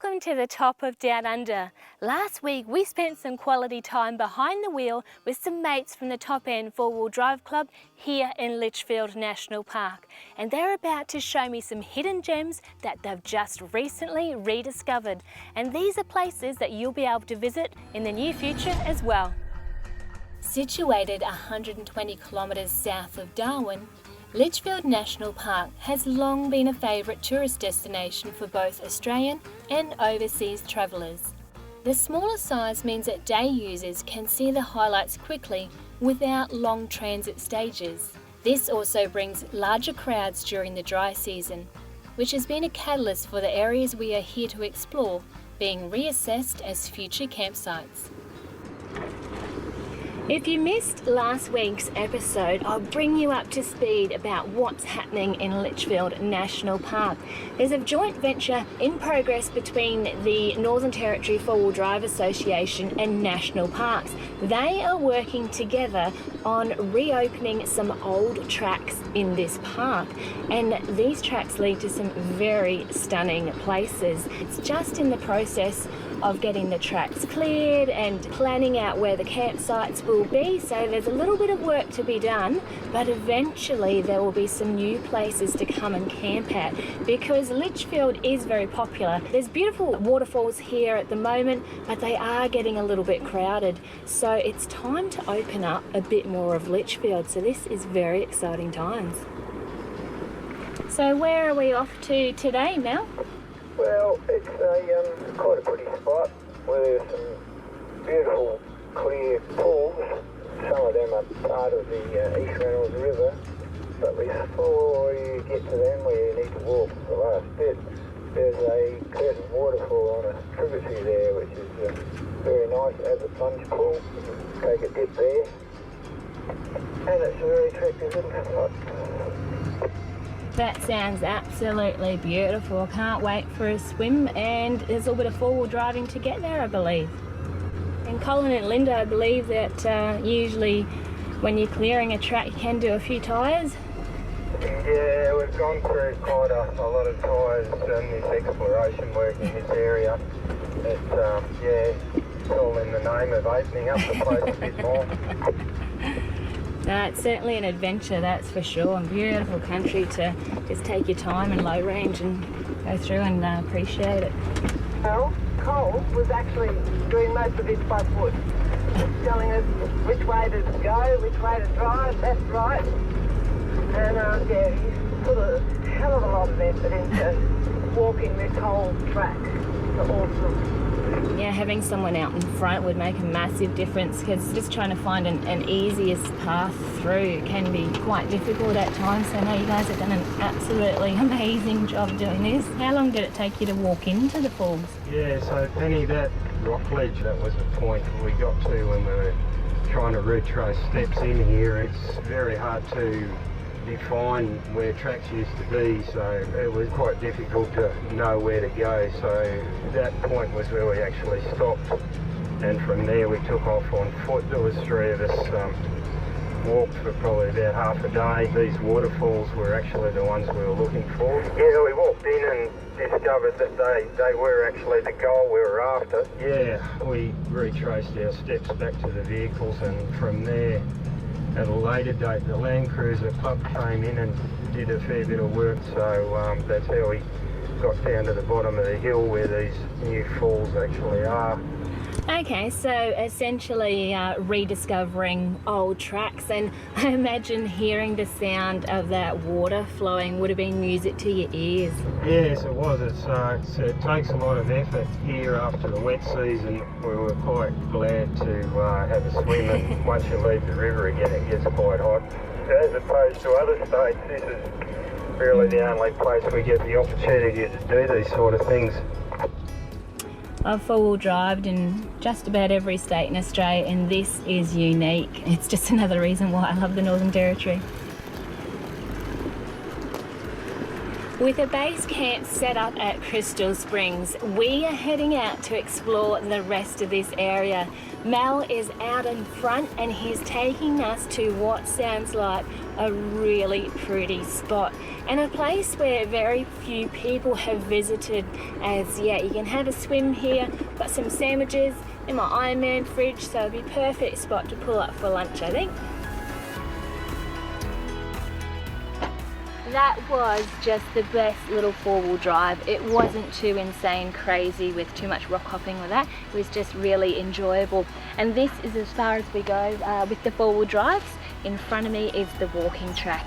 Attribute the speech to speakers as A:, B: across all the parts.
A: Welcome to the top of Down Under. Last week we spent some quality time behind the wheel with some mates from the Top End 4-Wheel Drive Club here in Litchfield National Park, and they're about to show me some hidden gems that they've just recently rediscovered, and these are places that you'll be able to visit in the near future as well. Situated 120 kilometres south of Darwin, Litchfield National Park has long been a favourite tourist destination for both Australian and overseas travellers. The smaller size means that day users can see the highlights quickly without long transit stages. This also brings larger crowds during the dry season, which has been a catalyst for the areas we are here to explore being reassessed as future campsites. If you missed last week's episode, I'll bring you up to speed about what's happening in Litchfield National Park. There's a joint venture in progress between the Northern Territory 4-Wheel Drive Association and National Parks. They are working together on reopening some old tracks in this park, and these tracks lead to some very stunning places. It's just in the process of getting the tracks cleared and planning out where the campsites will be, so there's a little bit of work to be done, but eventually there will be some new places to come and camp at because Litchfield is very popular. There's beautiful waterfalls here at the moment, but they are getting a little bit crowded, so it's time to open up a bit more of Litchfield, so this is very exciting times. So where are we off to today, Mel?
B: Well, it's quite a pretty spot where there's some beautiful clear pools. Some of them are part of the East Reynolds River, but before you get to them where you need to walk the last bit, there's a curtain waterfall on a tributary there, which is very nice. It has a plunge pool. You can take a dip there, and it's a very attractive little spot.
A: That sounds absolutely beautiful. I can't wait for a swim, and there's a little bit of 4-wheel driving to get there, I believe. And Colin and Linda, I believe that usually when you're clearing a track you can do a few tyres.
B: Yeah, we've gone through quite a lot of tyres and this exploration work in this area. It's all in the name of opening up the place a bit more.
A: No, it's certainly an adventure, that's for sure, and beautiful country to just take your time in low range and go through and appreciate it.
C: Well, Cole was actually doing most of this by foot, telling us which way to go, which way to drive, left, right, and he's put a hell of a lot of effort into walking this whole track. It's awesome.
A: Yeah, having someone out in front would make a massive difference because just trying to find an easiest path through can be quite difficult at times. So I know you guys have done an absolutely amazing job doing this. How long did it take you to walk into the falls?
B: Yeah, so Penny, that rock ledge, that was the point we got to when we were trying to retrace steps in here. It's very hard to define where tracks used to be, so it was quite difficult to know where to go. So that point was where we actually stopped, and from there we took off on foot. There was 3 of us walked for probably about half a day. These waterfalls were actually the ones we were looking for. Yeah, we walked in and discovered that they were actually the goal we were after. Yeah, we retraced our steps back to the vehicles, and from there at a later date, the Land Cruiser Club came in and did a fair bit of work, so that's how we got down to the bottom of the hill where these new falls actually are.
A: Okay, so essentially rediscovering old tracks, and I imagine hearing the sound of that water flowing would have been music to your ears.
B: Yes, it was. It takes a lot of effort here after the wet season. We were quite glad to have a swim, and once you leave the river again it gets quite hot. As opposed to other states, this is really the only place we get the opportunity to do these sort of things.
A: I've 4-wheel drived in just about every state in Australia, and this is unique. It's just another reason why I love the Northern Territory. With a base camp set up at Crystal Springs, we are heading out to explore the rest of this area. Mel is out in front and he's taking us to what sounds like a really pretty spot and a place where very few people have visited as yet. You can have a swim here, got some sandwiches in my Ironman fridge, so it'd be a perfect spot to pull up for lunch, I think. That was just the best little four-wheel drive. It wasn't too insane crazy with too much rock hopping with that. It was just really enjoyable. And this is as far as we go with the four-wheel drives. In front of me is the walking track.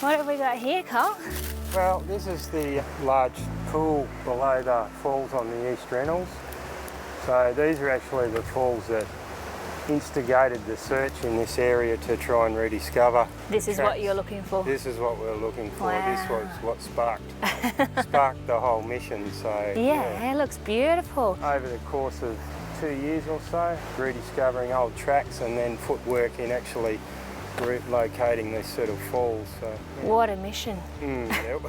A: What have we got here, Cole?
B: Well, this is the large pool below the falls on the East Reynolds. So these are actually the falls that instigated the search in this area to try and rediscover.
A: This is what you're looking for?
B: This is what we're looking for.
A: Wow.
B: This was what sparked the whole mission. So
A: yeah, it looks beautiful.
B: Over the course of 2 years or so, rediscovering old tracks and then footwork in actually locating these sort of falls. So, yeah.
A: What a mission.
B: It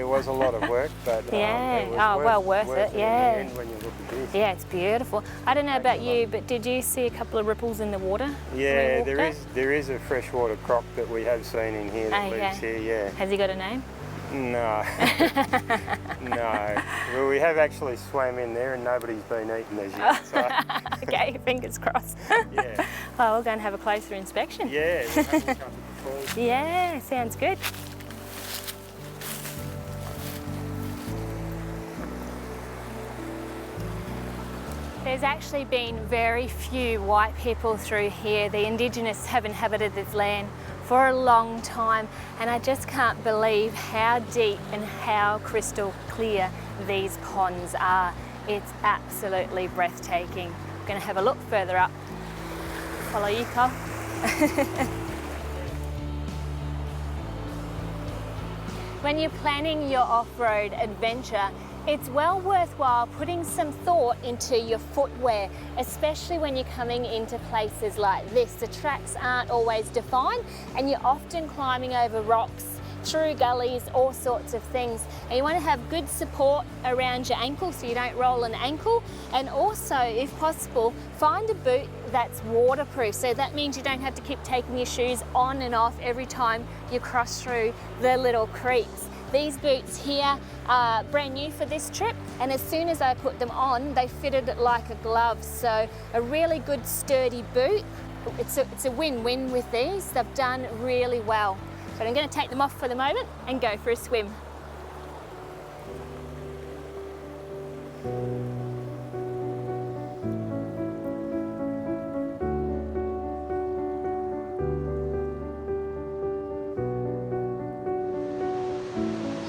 B: was a lot of work, but
A: yeah,
B: it was
A: worth it. Yeah.
B: in the end when you look at this.
A: Yeah, it's beautiful. I don't know about you, but did you see a couple of ripples in the water?
B: Yeah, there is a freshwater croc that we have seen in here that lives here. Yeah.
A: Has he got a name?
B: No. No. Well, we have actually swam in there and nobody's been eaten as yet. So.
A: Okay, fingers crossed.
B: Yeah.
A: Well, we'll go and have a closer inspection.
B: Yeah. We'll have a couple of falls.
A: Yeah, sounds good. There's actually been very few white people through here. The Indigenous have inhabited this land for a long time, and I just can't believe how deep and how crystal clear these ponds are. It's absolutely breathtaking. I'm going to have a look further up. Follow you, Cole. When you're planning your off-road adventure, it's well worthwhile putting some thought into your footwear, especially when you're coming into places like this. The tracks aren't always defined and you're often climbing over rocks, through gullies, all sorts of things. And you want to have good support around your ankle so you don't roll an ankle. And also, if possible, find a boot that's waterproof. So that means you don't have to keep taking your shoes on and off every time you cross through the little creeks. These boots here are brand new for this trip, and as soon as I put them on, they fitted like a glove. So a really good sturdy boot. It's a win-win with these. They've done really well. But I'm going to take them off for the moment and go for a swim.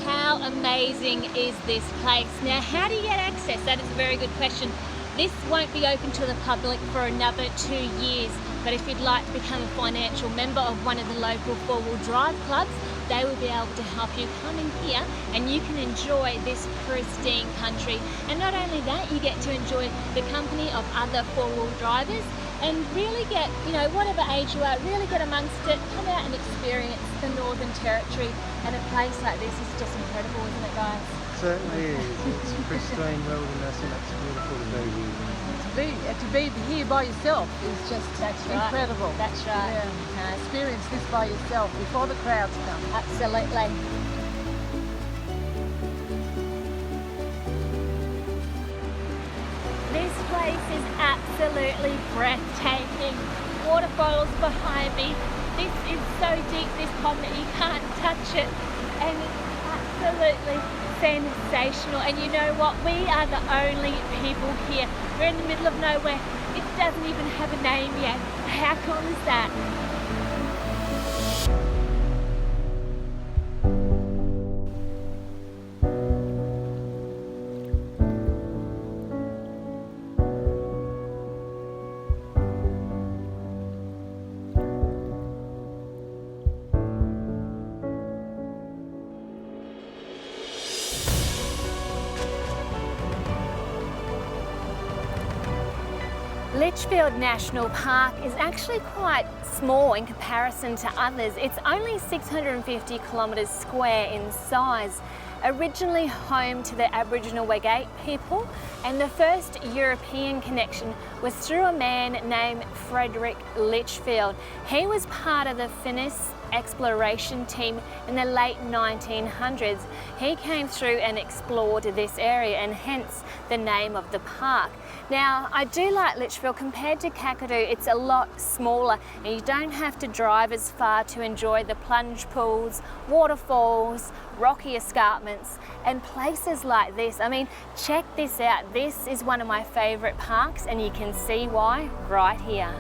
A: How amazing is this place? Now, how do you get access? That is a very good question. This won't be open to the public for another 2 years, but if you'd like to become a financial member of one of the local four-wheel drive clubs, they will be able to help you come in here and you can enjoy this pristine country. And not only that, you get to enjoy the company of other four-wheel drivers and really get, whatever age you are, really get amongst it, come out and experience the Northern Territory. And a place like this is just incredible, isn't it, guys?
B: Certainly is. It's pristine wilderness and it's beautiful to be here.
C: To be here by yourself is just incredible.
A: That's right.
C: Yeah. Experience this by yourself before the crowds come.
A: Absolutely. This place is absolutely breathtaking. Waterfalls behind me. This is so deep, this pond, that you can't touch it. And it's absolutely sensational. And you know what? We are the only people here. We're in the middle of nowhere. It doesn't even have a name yet. How cool is that? Litchfield National Park is actually quite small in comparison to others. It's only 650 kilometres square in size. Originally home to the Aboriginal Wagate people, and the first European connection was through a man named Frederick Litchfield. He was part of the Finnish exploration team in the late 1900s. He came through and explored this area, and hence the name of the park. Now, I do like Litchfield. Compared to Kakadu, it's a lot smaller, and you don't have to drive as far to enjoy the plunge pools, waterfalls, rocky escarpments, and places like this. I mean, check this out. This is one of my favourite parks, and you can see why right here.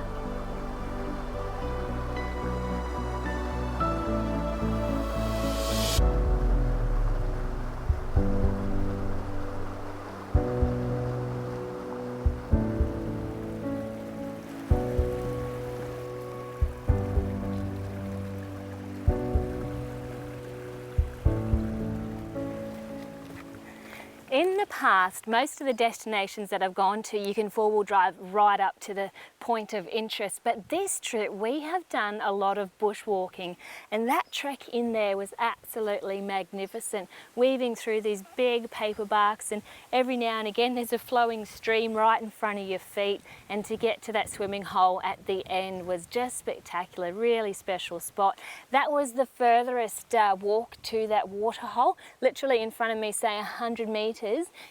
A: In the past, most of the destinations that I've gone to, you can four-wheel drive right up to the point of interest. But this trip, we have done a lot of bushwalking, and that trek in there was absolutely magnificent, weaving through these big paper barks, and every now and again there's a flowing stream right in front of your feet, and to get to that swimming hole at the end was just spectacular, really special spot. That was the furthest walk to that water hole. Literally in front of me, say 100 metres,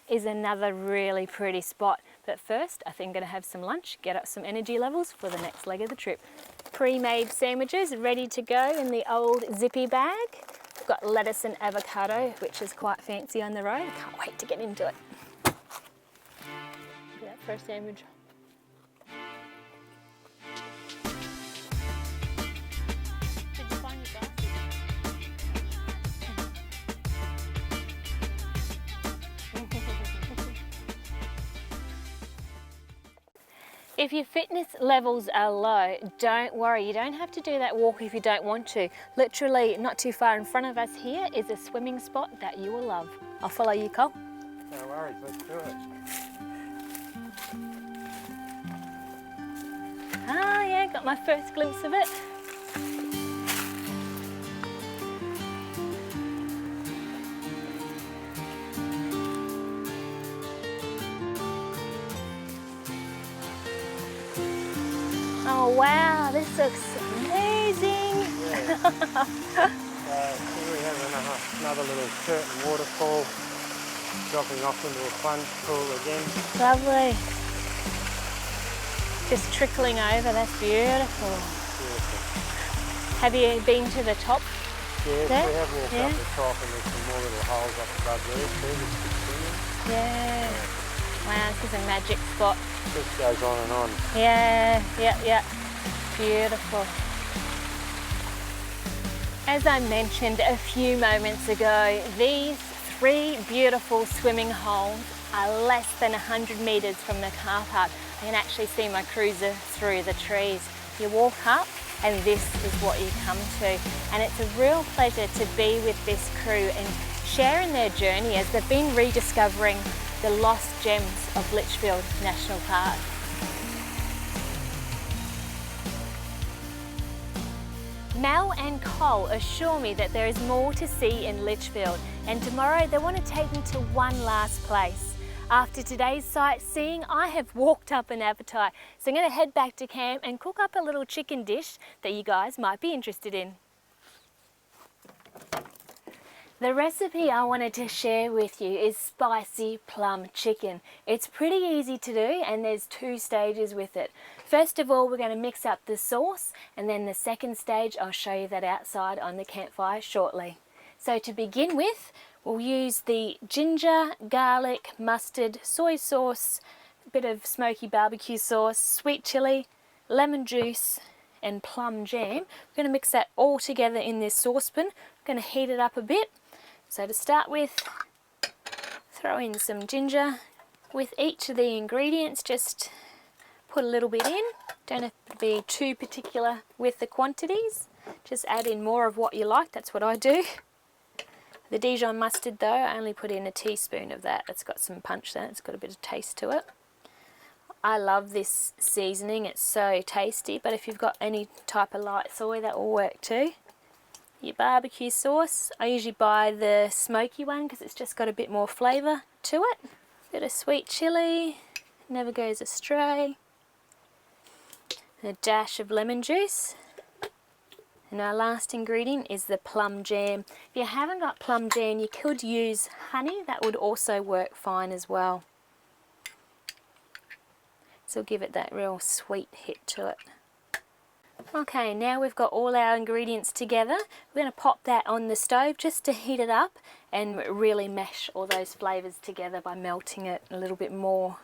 A: is another really pretty spot. But first, I think I'm going to have some lunch, get up some energy levels for the next leg of the trip. Pre-made sandwiches ready to go in the old zippy bag. I've got lettuce and avocado, which is quite fancy on the road. I can't wait to get into it. Look at that for a sandwich. Did you find your glasses? If your fitness levels are low, don't worry, you don't have to do that walk if you don't want to. Literally not too far in front of us here is a swimming spot that you will love. I'll follow you, Cole.
B: No worries, let's do it.
A: Ah yeah, got my first glimpse of it. Oh wow, this looks amazing.
B: Yeah. Here we have another little curtain waterfall, dropping off into a plunge pool again.
A: Lovely. Just trickling over, that's beautiful.
B: Beautiful.
A: Have you been to the top?
B: Yes,
A: there?
B: we have walked up the top, and there's some more little holes up above there too.
A: Yeah. Wow, this is a magic spot.
B: Just goes on and on.
A: Yeah. Beautiful. As I mentioned a few moments ago, these 3 beautiful swimming holes are less than 100 metres from the car park. I can actually see my cruiser through the trees. You walk up and this is what you come to. And it's a real pleasure to be with this crew and share in their journey as they've been rediscovering the lost gems of Litchfield National Park. Mel and Cole assure me that there is more to see in Litchfield, and tomorrow they want to take me to one last place. After today's sightseeing, I have walked up an appetite, so I'm going to head back to camp and cook up a little chicken dish that you guys might be interested in. The recipe I wanted to share with you is spicy plum chicken. It's pretty easy to do, and there's 2 stages with it. First of all, we're going to mix up the sauce, and then the second stage, I'll show you that outside on the campfire shortly. So to begin with, we'll use the ginger, garlic, mustard, soy sauce, a bit of smoky barbecue sauce, sweet chilli, lemon juice, and plum jam. We're going to mix that all together in this saucepan. I'm going to heat it up a bit. So to start with, throw in some ginger. With each of the ingredients, just put a little bit in. Don't have to be too particular with the quantities. Just add in more of what you like, that's what I do. The Dijon mustard though, I only put in a teaspoon of that. It's got some punch there, it's got a bit of taste to it. I love this seasoning, it's so tasty, but if you've got any type of light soy, that will work too. Your barbecue sauce, I usually buy the smoky one because it's just got a bit more flavour to it. Bit of sweet chilli, never goes astray. A dash of lemon juice. And our last ingredient is the plum jam. If you haven't got plum jam, you could use honey, that would also work fine as well. So give it that real sweet hit to it. Okay, now we've got all our ingredients together. We're going to pop that on the stove just to heat it up and really mash all those flavours together by melting it a little bit more.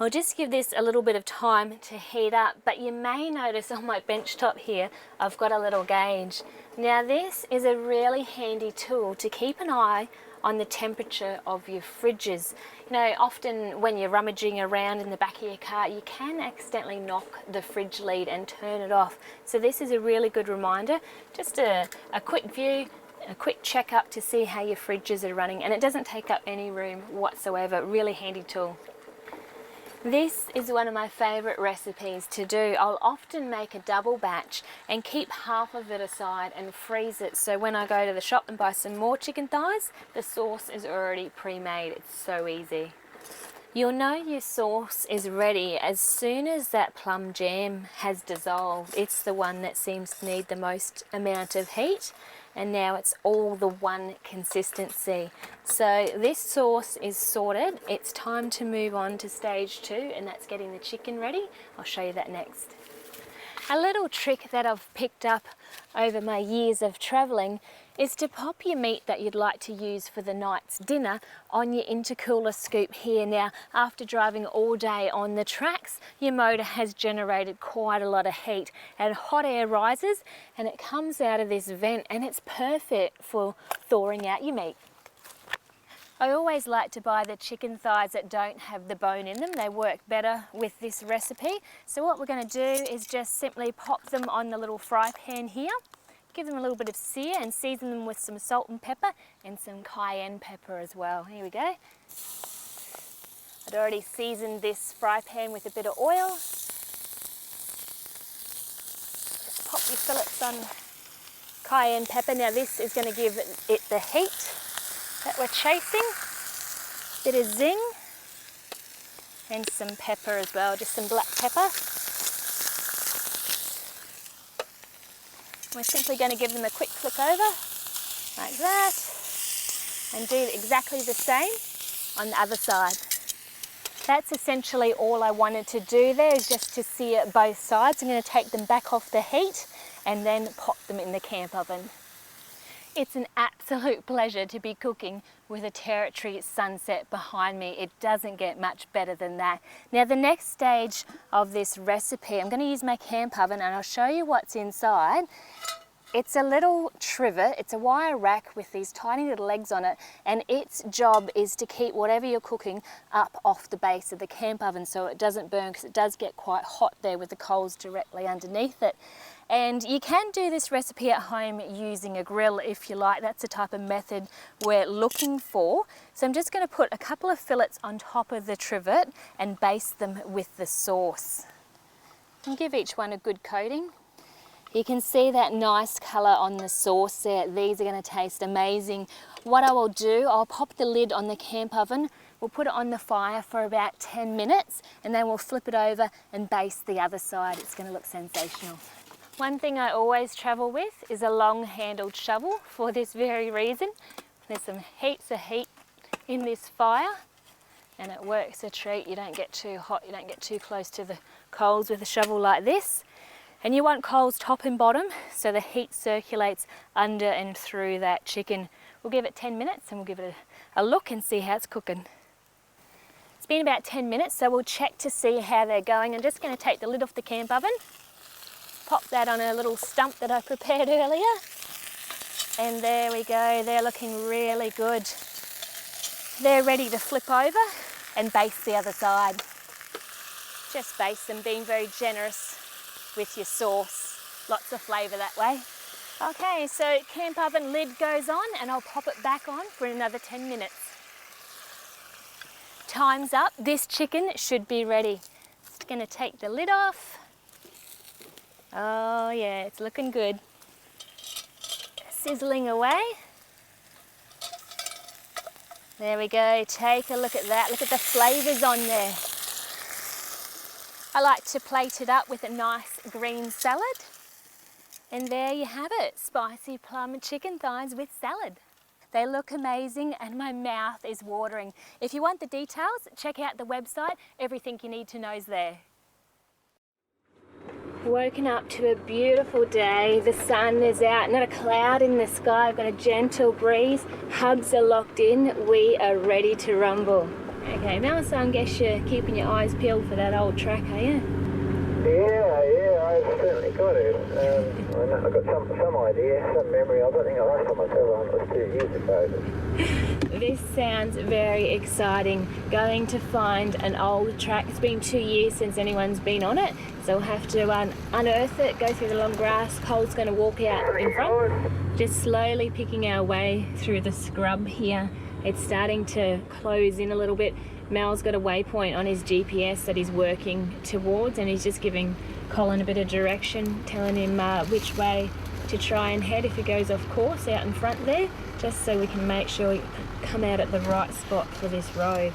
A: I'll just give this a little bit of time to heat up, but you may notice on my bench top here, I've got a little gauge. Now this is a really handy tool to keep an eye on the temperature of your fridges. You know, often when you're rummaging around in the back of your car, you can accidentally knock the fridge lid and turn it off. So this is a really good reminder, just a quick view, a quick check up to see how your fridges are running, and it doesn't take up any room whatsoever. Really handy tool. This is one of my favourite recipes to do. I'll often make a double batch and keep half of it aside and freeze it, so when I go to the shop and buy some more chicken thighs, the sauce is already pre-made. It's so easy. You'll know your sauce is ready as soon as that plum jam has dissolved. It's the one that seems to need the most amount of heat, and now it's all the one consistency. So this sauce is sorted. It's time to move on to stage 2, and that's getting the chicken ready. I'll show you that next. A little trick that I've picked up over my years of travelling is to pop your meat that you'd like to use for the night's dinner on your intercooler scoop here. Now, after driving all day on the tracks, your motor has generated quite a lot of heat and hot air rises and it comes out of this vent, and it's perfect for thawing out your meat. I always like to buy the chicken thighs that don't have the bone in them. They work better with this recipe. So what we're going to do is just simply pop them on the little fry pan here, give them a little bit of sear and season them with some salt and pepper and some cayenne pepper as well. Here we go. I'd already seasoned this fry pan with a bit of oil. Just pop your fillets on cayenne pepper. Now this is going to give it the heat that we're chasing. Bit of zing and some pepper as well, just some black pepper. We're simply going to give them a quick flick over like that and do exactly the same on the other side. That's essentially all I wanted to do there, is just to sear both sides. I'm going to take them back off the heat and then pop them in the camp oven. It's an absolute pleasure to be cooking with a territory sunset behind me. It doesn't get much better than that. Now the next stage of this recipe, I'm going to use my camp oven and I'll show you what's inside. It's a little trivet, it's a wire rack with these tiny little legs on it, and its job is to keep whatever you're cooking up off the base of the camp oven so it doesn't burn, because it does get quite hot there with the coals directly underneath it. And you can do this recipe at home using a grill if you like. That's the type of method we're looking for. So I'm just going to put a couple of fillets on top of the trivet and baste them with the sauce. And give each one a good coating. You can see that nice colour on the sauce there. These are going to taste amazing. What I will do, I'll pop the lid on the camp oven. We'll put it on the fire for about 10 minutes and then we'll flip it over and baste the other side. It's going to look sensational. One thing I always travel with is a long-handled shovel for this very reason. There's some heaps of heat in this fire and it works a treat. You don't get too hot, you don't get too close to the coals with a shovel like this. And you want coals top and bottom so the heat circulates under and through that chicken. We'll give it 10 minutes and we'll give it a look and see how it's cooking. It's been about 10 minutes, so we'll check to see how they're going. I'm just going to take the lid off the camp oven, pop that on a little stump that I prepared earlier, and there we go. They're looking really good. They're ready to flip over and baste the other side. Just baste them, being very generous with your sauce. Lots of flavour that way. Okay, so camp oven lid goes on and I'll pop it back on for another 10 minutes. time's up, this chicken should be ready. Just gonna take the lid off. Oh yeah, it's looking good. Sizzling away. There we go, take a look at that. Look at the flavours on there. I like to plate it up with a nice green salad. And there you have it, spicy plum chicken thighs with salad. They look amazing and my mouth is watering. If you want the details, check out the website. Everything you need to know is there. Woken up to a beautiful day. The sun is out, not a cloud in the sky. I've got a gentle breeze. Hubs are locked in. We are ready to rumble. Okay, Melissa, I guess you're keeping your eyes peeled for that old track, are you?
C: Yeah, I've certainly got it. I've got some idea, some memory. I don't think the last time I saw one was 2 years ago.
A: This sounds very exciting. Going to find an old track. It's been 2 years since anyone's been on it, so we'll have to unearth it, go through the long grass. Cole's going to walk out in front. Just slowly picking our way through the scrub here. It's starting to close in a little bit. Mel's got a waypoint on his GPS that he's working towards, and he's just giving Colin a bit of direction, telling him which way to try and head if he goes off course out in front there, just so we can make sure we come out at the right spot for this road.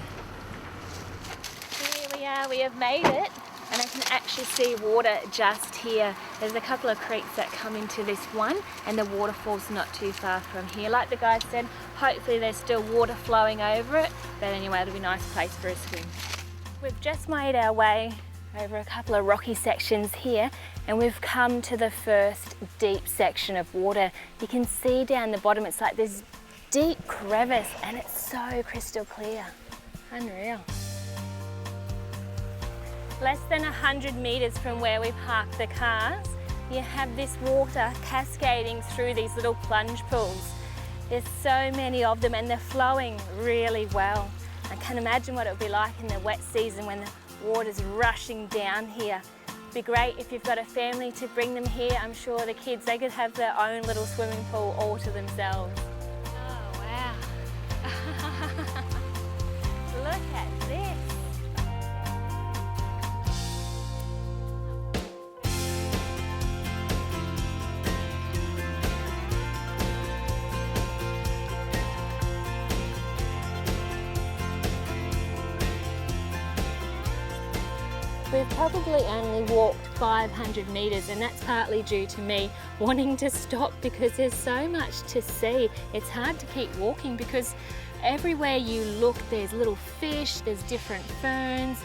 A: Here we are, we have made it, and I can actually see water just here. There's a couple of creeks that come into this one, and the waterfall's not too far from here. Like the guy said, hopefully there's still water flowing over it, but anyway, it'll be a nice place for a swim. We've just made our way over a couple of rocky sections here, and we've come to the first deep section of water. You can see down the bottom, it's like this deep crevice, and it's so crystal clear. Unreal. Less than 100 metres from where we parked the cars, you have this water cascading through these little plunge pools. There's so many of them and they're flowing really well. I can imagine what it would be like in the wet season when the water's rushing down here. It'd be great if you've got a family to bring them here. I'm sure the kids, they could have their own little swimming pool all to themselves. Oh wow. Look at this. We've probably only walked 500 metres, and that's partly due to me wanting to stop because there's so much to see. It's hard to keep walking because everywhere you look there's little fish, there's different ferns,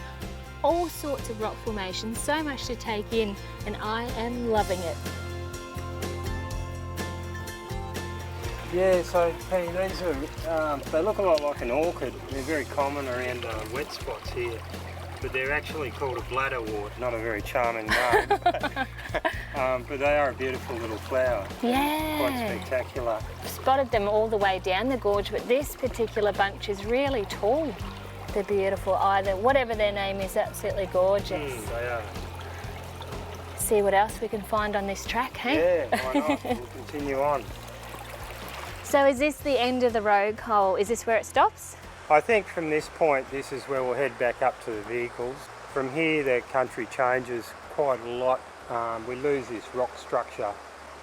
A: all sorts of rock formations, so much to take in, and I am loving it.
B: Yeah, so Penny, these are, they look a lot like an orchid. They're very common around wet spots here. But they're actually called a bladderwort, not a very charming name. But they are a beautiful little flower.
A: Yeah.
B: Quite spectacular.
A: I've spotted them all the way down the gorge, but this particular bunch is really tall. They're beautiful either. Whatever their name is, absolutely gorgeous.
B: They are.
A: See what else we can find on this track, hey?
B: Yeah, why not? We'll continue on.
A: So is this the end of the road, Cole? Is this where it stops?
B: I think from this point, this is where we'll head back up to the vehicles. From here, the country changes quite a lot. We lose this rock structure.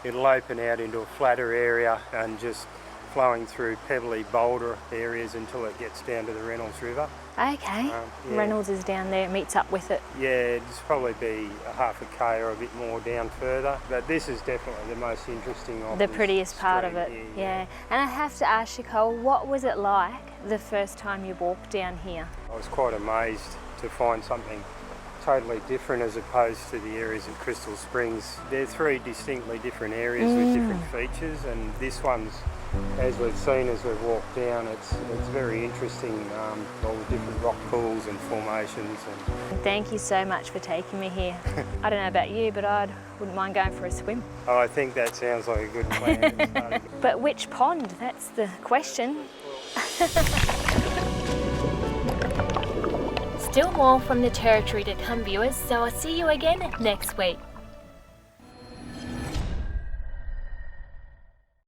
B: It'll open out into a flatter area and just flowing through pebbly boulder areas until it gets down to the Reynolds River.
A: Okay. Yeah. Reynolds is down there, it meets up with it.
B: Yeah, it'll probably be a half a K or a bit more down further. But this is definitely the most interesting of
A: the prettiest part of it, yeah. And I have to ask you, Cole, what was it like the first time you walked down here?
B: I was quite amazed to find something totally different as opposed to the areas at Crystal Springs. They're three distinctly different areas with different features, and this one's, as we've seen as we've walked down, it's very interesting, all the different rock pools and formations.
A: Thank you so much for taking me here. I don't know about you, but I wouldn't mind going for a swim.
B: Oh, I think that sounds like a good plan.
A: But which pond? That's the question. Still more from the territory to come, viewers, so I'll see you again next week.